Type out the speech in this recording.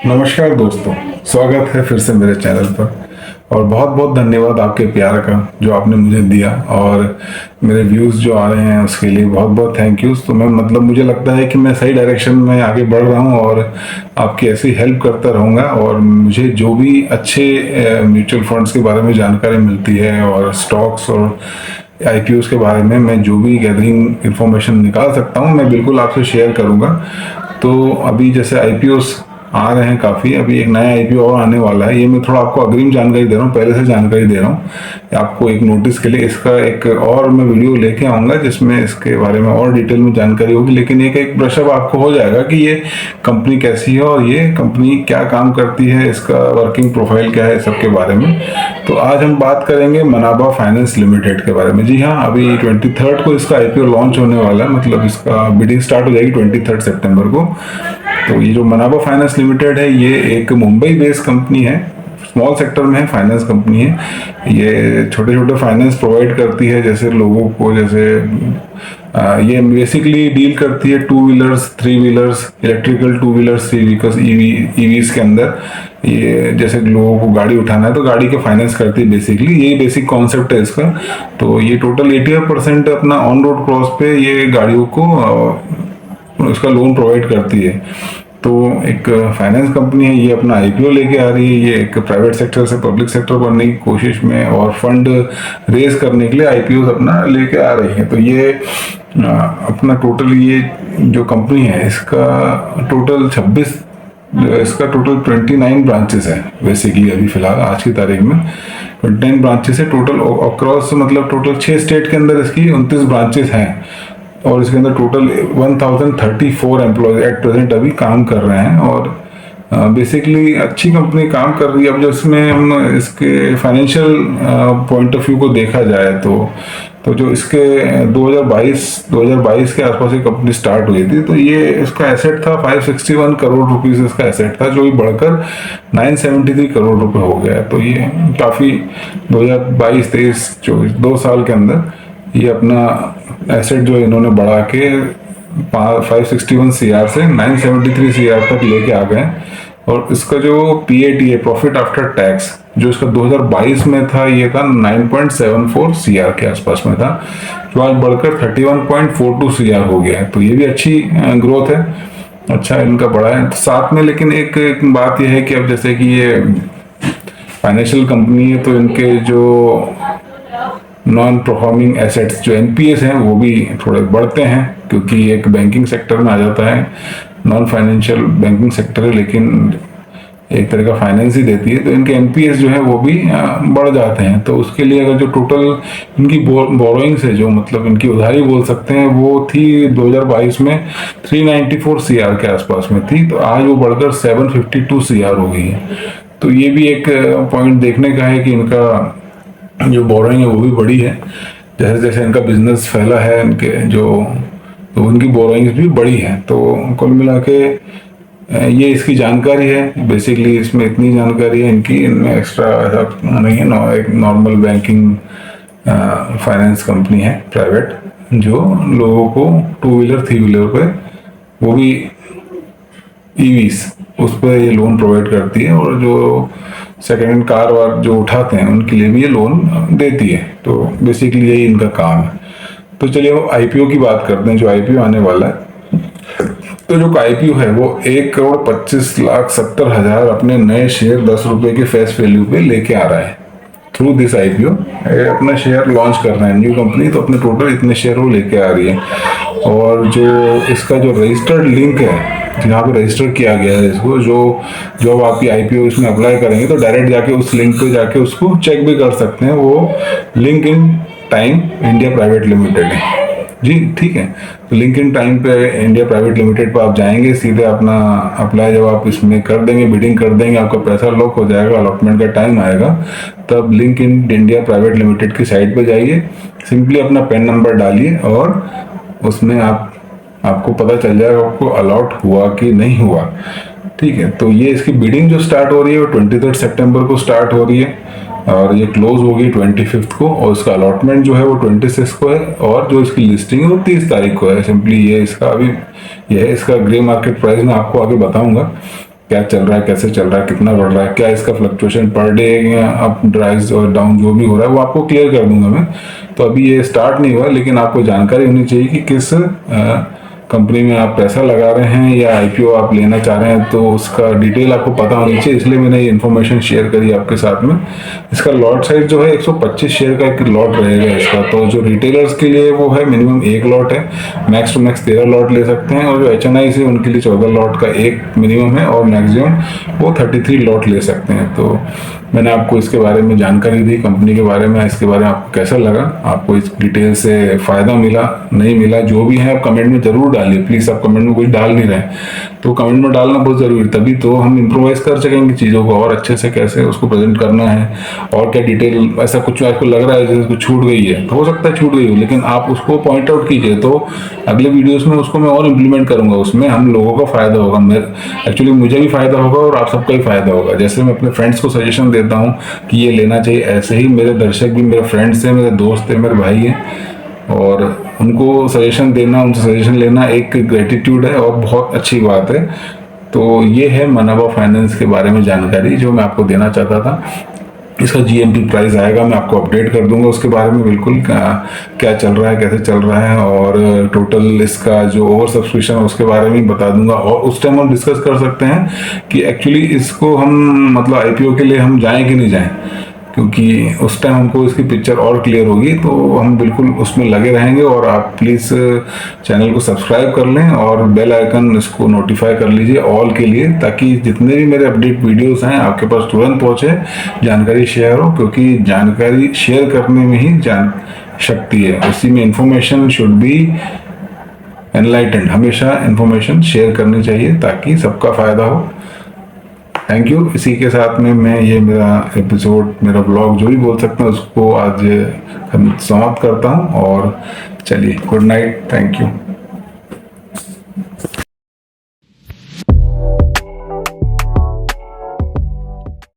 नमस्कार दोस्तों, स्वागत है फिर से मेरे चैनल पर। और बहुत बहुत धन्यवाद आपके प्यार का जो आपने मुझे दिया, और मेरे व्यूज़ जो आ रहे हैं उसके लिए बहुत बहुत थैंक यू। तो मैं मुझे लगता है कि मैं सही डायरेक्शन में आगे बढ़ रहा हूँ और आपकी ऐसी हेल्प करता रहूँगा। और मुझे जो भी अच्छे म्यूचुअल फंड्स के बारे में जानकारी मिलती है और स्टॉक्स और आईपीओस के बारे में मैं जो भी गैदरिंग इन्फॉर्मेशन निकाल सकता हूँ मैं बिल्कुल आपसे शेयर करूँगा। तो अभी जैसे आईपीओस आ रहे हैं काफ़ी, अभी एक नया आईपीओ और आने वाला है। ये मैं थोड़ा आपको अग्रिम जानकारी दे रहा हूँ, पहले से जानकारी दे रहा हूँ आपको एक नोटिस के लिए। इसका एक और मैं वीडियो लेके आऊँगा जिसमें इसके बारे में और डिटेल में जानकारी होगी, लेकिन एक ब्रशअप आपको हो जाएगा कि ये कंपनी कैसी है और ये कंपनी क्या काम करती है, इसका वर्किंग प्रोफाइल क्या है, सबके बारे में। तो आज हम बात करेंगे मनाबा फाइनेंस लिमिटेड के बारे में। जी हाँ, अभी 23 को इसका आईपीओ लॉन्च होने वाला है, मतलब इसका बिडिंग स्टार्ट हो जाएगी 23 सितंबर को। तो ये जो मनाबा फाइनेंस लिमिटेड है ये एक मुंबई बेस्ड कंपनी है, स्मॉल सेक्टर में है, फाइनेंस कंपनी है। ये छोटे छोटे फाइनेंस प्रोवाइड करती है जैसे लोगों को, जैसे ये बेसिकली डील करती है two wheelers, three wheelers, electrical two wheelers, three vehicles, EVs के अंदर। ये जैसे लोगों को गाड़ी उठाना है तो गाड़ी का फाइनेंस करती है, बेसिकली ये बेसिक कॉन्सेप्ट है इसका। तो ये टोटल 85% अपना ऑन रोड क्रॉस पे ये गाड़ियों को उसका लोन प्रोवाइड करती है। तो एक फाइनेंस कंपनी है, ये अपना आईपीओ लेके आ रही है। ये एक प्राइवेट सेक्टर से पब्लिक सेक्टर बनने की कोशिश में और फंड रेज करने के लिए आईपीओ अपना लेके आ रही है। तो ये अपना टोटल ये जो कंपनी है इसका टोटल 29 ब्रांचेस है बेसिकली। अभी फिलहाल आज की तारीख में 29 ब्रांचेस है टोटल अक्रॉस, मतलब टोटल 6 स्टेट के अंदर इसकी 29 ब्रांचेस हैं। और इसके अंदर टोटल 1034 एम्प्लॉयज एट प्रेजेंट अभी काम कर रहे हैं। और बेसिकली अच्छी कंपनी काम कर रही है। अब जो इसमें हम इसके फाइनेंशियल पॉइंट ऑफ व्यू को देखा जाए तो जो इसके 2022 के आसपास ये कंपनी स्टार्ट हुई थी, तो ये इसका एसेट था 561 करोड़ रुपीस इसका एसेट था, जो भी बढ़कर 973 करोड़ रुपए हो गया। तो ये काफ़ी 2022, 23, 24 2 साल के अंदर ये अपना एसेट जो इन्होंने बढ़ा के 561 सीआर से 973 सीआर तक लेके आ गए। और इसका जो पीएटी है, प्रॉफिट आफ्टर टैक्स, जो इसका 2022 में था ये था 9.74 सीआर के आसपास में था, जो आज बढ़कर 31.42 सीआर हो गया है। तो ये भी अच्छी ग्रोथ है, अच्छा इनका बढ़ा है। तो साथ में लेकिन एक बात यह है कि अब जैसे कि ये फाइनेंशियल कंपनी है तो इनके जो नॉन परफॉर्मिंग एसेट्स जो एनपीएस हैं वो भी थोड़े बढ़ते हैं, क्योंकि एक बैंकिंग सेक्टर में आ जाता है, नॉन फाइनेंशियल बैंकिंग सेक्टर है लेकिन एक तरह का फाइनेंस ही देती है। तो इनके एनपीएस जो है वो भी बढ़ जाते हैं। तो उसके लिए अगर जो टोटल इनकी बोरोइंग्स है, जो मतलब इनकी उधारी बोल सकते हैं, वो थी 2022 में 394 सीआर के आसपास में थी, तो आज वो बढ़कर 752 सीआर हो गई है। तो ये भी एक पॉइंट देखने का है कि इनका जो बोरोइंग है वो भी बड़ी है। जैसे जैसे इनका बिजनेस फैला है इनके जो, तो उनकी बोरोइंग्स भी बड़ी है। तो कुल मिला के ये इसकी जानकारी है। बेसिकली इसमें इतनी जानकारी है इनकी, इनमें एक्स्ट्रा ऐसा नहीं है। एक नॉर्मल बैंकिंग फाइनेंस कंपनी है प्राइवेट, जो लोगों को टू व्हीलर, थ्री व्हीलर पे, वो भी ईवीस, उस पर ये लोन प्रोवाइड करती है। और जो सेकेंड हैंड कार वार जो उठाते हैं उनके लिए भी ये लोन देती है। तो बेसिकली यही इनका काम है। तो चलिए वो आईपीओ की बात करते हैं, जो आईपीओ आने वाला है। तो जो आईपीओ है वो 1,25,70,000 अपने नए शेयर 10 रुपए के फेस वैल्यू पे लेके आ रहा है। थ्रू दिस आईपीओ अपना शेयर लॉन्च कर रहा है न्यू कंपनी, तो अपने टोटल इतने शेयर वो लेके आ रही है। और जो इसका जो रजिस्टर्ड लिंक है, जहाँ पे रजिस्टर किया गया है इसको, जो आपकी आईपीओ इसमें अप्लाई करेंगे तो डायरेक्ट जाके उस लिंक पे जाके उसको चेक भी कर सकते हैं। वो link in time India private limited है जी, ठीक है। तो लिंक इन टाइम पे इंडिया प्राइवेट लिमिटेड पर आप जाएंगे, सीधे अपना अप्लाई जब आप इसमें कर देंगे, बिडिंग कर देंगे, आपका पैसा लॉक हो जाएगा, अलॉटमेंट का टाइम आएगा, तब link in India private limited की साइट पे जाइए, सिंपली अपना पैन नंबर डालिए और उसमें आपको पता चल जाएगा आपको अलॉट हुआ कि नहीं हुआ, ठीक है। तो ये इसकी बिडिंग जो स्टार्ट हो रही है वो 23 सितंबर को स्टार्ट हो रही है। और ये क्लोज होगी 25 को, और इसका अलॉटमेंट जो है वो 26 को है, और जो इसकी लिस्टिंग है वो 30 तारीख को है। सिंपली ये इसका अभी ये है इसका ग्रे मार्केट प्राइस मैं आपको आगे बताऊंगा क्या चल रहा है, कैसे चल रहा है, कितना बढ़ रहा है, क्या इसका फ्लक्चुएशन पर डे या अप राइज और डाउन जो भी हो रहा है वो आपको क्लियर कर दूंगा मैं। तो अभी ये स्टार्ट नहीं हुआ, लेकिन आपको जानकारी होनी चाहिए कि किस कंपनी में आप पैसा लगा रहे हैं या आईपीओ आप लेना चाह रहे हैं, तो उसका डिटेल आपको पता होनी चाहिए, इसलिए मैंने ये इन्फॉर्मेशन शेयर करी आपके साथ में। इसका लॉट साइज जो है 125 शेयर का एक लॉट रहेगा इसका। तो जो रिटेलर्स के लिए वो है मिनिमम 1 लॉट है, मैक्स टू मैक्स 13 लॉट ले सकते हैं, और जो HNI है उनके लिए 14 लॉट का एक मिनिमम है, और मैक्सिमम वो 33 लॉट ले सकते हैं। तो मैंने आपको इसके बारे में जानकारी दी, कंपनी के बारे में, इसके बारे में आपको कैसा लगा, आपको इस डिटेल से फ़ायदा मिला नहीं मिला, जो भी है आप कमेंट में ज़रूर डालिए। प्लीज़ आप कमेंट में कुछ डाल नहीं रहे, तो कमेंट में डालना बहुत ज़रूरी, तभी तो हम इम्प्रोवाइज़ कर सकेंगे चीज़ों को और अच्छे से कैसे उसको प्रेजेंट करना है, और क्या डिटेल ऐसा कुछ आपको लग रहा है जैसे कुछ छूट गई है, तो हो सकता है छूट गई हो, लेकिन आप उसको पॉइंट आउट कीजिए, तो अगले वीडियोज़ में उसको मैं और इम्प्लीमेंट करूँगा, उसमें हम लोगों का फ़ायदा होगा, एक्चुअली मुझे भी फ़ायदा होगा और आप सबका ही फ़ायदा होगा। जैसे मैं अपने फ्रेंड्स को सजेशन देता हूँ कि ये लेना चाहिए, ऐसे ही मेरे दर्शक भी मेरे फ्रेंड्स हैं, मेरे दोस्त हैं, मेरे भाई हैं, और उनको सजेशन देना, उनसे सजेशन लेना एक ग्रेटिट्यूड है और बहुत अच्छी बात है। तो ये है मनाबा फाइनेंस के बारे में जानकारी जो मैं आपको देना चाहता था। इसका GMP प्राइस आएगा, मैं आपको अपडेट कर दूंगा उसके बारे में बिल्कुल, क्या चल रहा है, कैसे चल रहा है, और टोटल इसका जो ओवर सब्सक्रिप्शन है उसके बारे में बता दूंगा। और उस टाइम हम डिस्कस कर सकते हैं कि एक्चुअली इसको हम मतलब IPO के लिए हम जाएं कि नहीं जाएं, क्योंकि उस टाइम हमको इसकी पिक्चर और क्लियर होगी, तो हम बिल्कुल उसमें लगे रहेंगे। और आप प्लीज़ चैनल को सब्सक्राइब कर लें और बेल आइकन इसको नोटिफाई कर लीजिए ऑल के लिए, ताकि जितने भी मेरे अपडेट वीडियोस हैं आपके पास तुरंत पहुंचे, जानकारी शेयर हो, क्योंकि जानकारी शेयर करने में ही जान शक्ति है, उसी में इंफॉर्मेशन शुड बी एनलाइटेंड। हमेशा इंफॉर्मेशन शेयर करनी चाहिए ताकि सबका फ़ायदा हो। Thank you. इसी के साथ में मैं ये मेरा एपिसोड, मेरा ब्लॉग जो भी बोल सकते हैं उसको आज समाप्त करता हूँ, और चलिए गुड नाइट, थैंक यू।